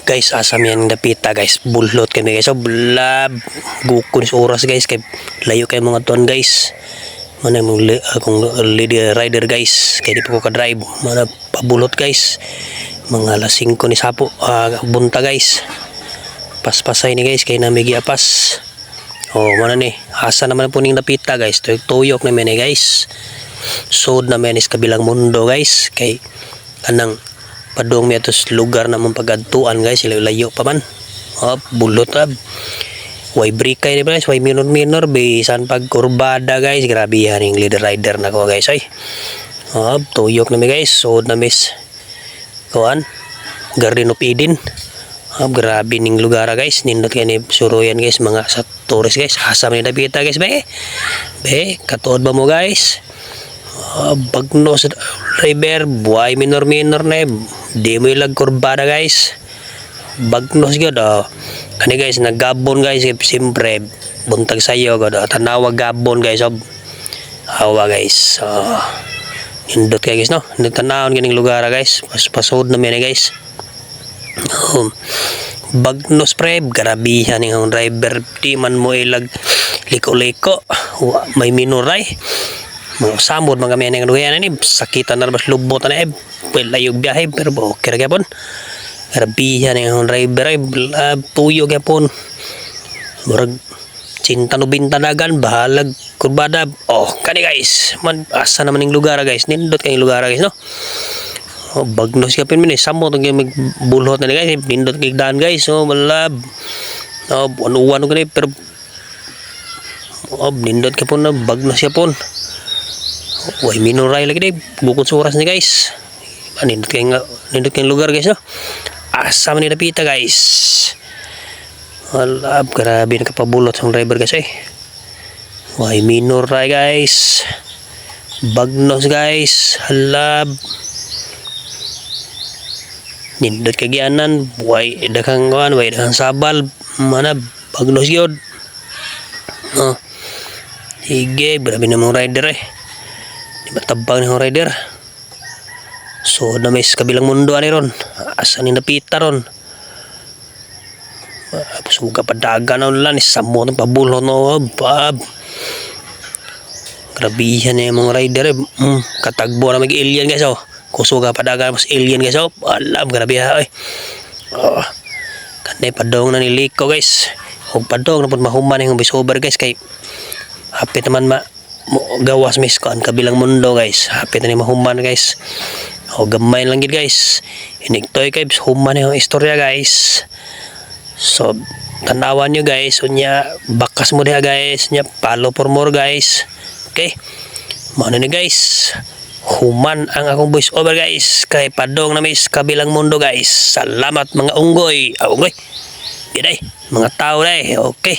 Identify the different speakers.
Speaker 1: Guys, asam yan dapita guys. Bulot kami guys. So, blab. Gukon sa oras guys. Kay layo kayo mga tuan guys. Mana yung akong lady rider guys. Kaya di pa ko ka-drive. Mana pabulot guys. Mga lasing ko ni sapo. Bunta guys. Paspasay ni guys. Kaya namigi apas. Oh, mana ni. Asa naman po ning dapita guys. Tuyok naman ni guys. Sod naman is kabilang mundo guys. Kay anang padong mi atos lugar na mong pagadtuan guys, layo pa man. Bulot way break kay ni guys, way minor bisan pag kurbada guys. Grabe yan yung leader rider na ko guys ay. Tuyok na mi guys, sod na mis kuan Garden of Eden. Grabe ning lugar guys, nindot kay ni suruyan guys mga sa tourist guys. Asa man ni dapita guys be katuod ba mo guys? Bagno sa river, buhay minor na di mo ilag kurbada guys. Bagno sigod kani guys naggabon guys, siyempre buntag sayo god tanawa gabon guys. Hawa guys, indot kay guys no, tanawon ganing lugar guys. Pasod na mi guys. Bagno spread, garabihan ning driver, di man mo ilag liko-liko, may minoray. Mga samod mga meneng duyan ni sakitan na bas lubot na layo biyahe pero okay ra gyapon. Grabihan ang driver ay tuyo gyapon. Murag cinta no bintanagan bahalag kurbada. Kani guys, man asa naman ning lugar guys. Nindot kay lugar guys no. Bagnos gyapon mi ni samot ang magbulhot na guys. Nindot kay daan guys. Malab. Ano gani pero nindot gyapon na bagnos gyapon. Way minoray lagi deh, bukod sa oras ni guys. Nindot kayong lugar guys no. Asa man ni dapita guys. Alab, grabe nakapabulot sa driver guys eh. Way minoray guys. Bagnos guys. Alab. Nindot kagyanan, way daghang kuan, way daghang sabal, mana bagnos gyud. Hige, grabe na mga rider eh. Matabang ni rider. So na may kabilang mundo ani ron. Asa ni napita ron. Suga pa daga na ulan ni samo ng pabulot no bab. Grabihan ni mga rider katagbo na mag-alien guys Kusuga pa daga mas alien guys Alam grabe ha oy. Kanay padong na niliko guys. Og padong na pud mahuman ning bisober guys kay hapit naman gawas mis kan kabilang mundo guys. Hapit na ni mahuman guys. Gamay lang gid guys. Iniktoy kay human yung istorya guys. So tanawan nyo guys. Unya bakas mo diha guys. Unya follow for more guys. Okay. Mano ni guys. Human ang akong voice over guys. Kay padong na mis kabilang mundo guys. Salamat mga unggoy. Unggoy. Giday mga tao day. Okay.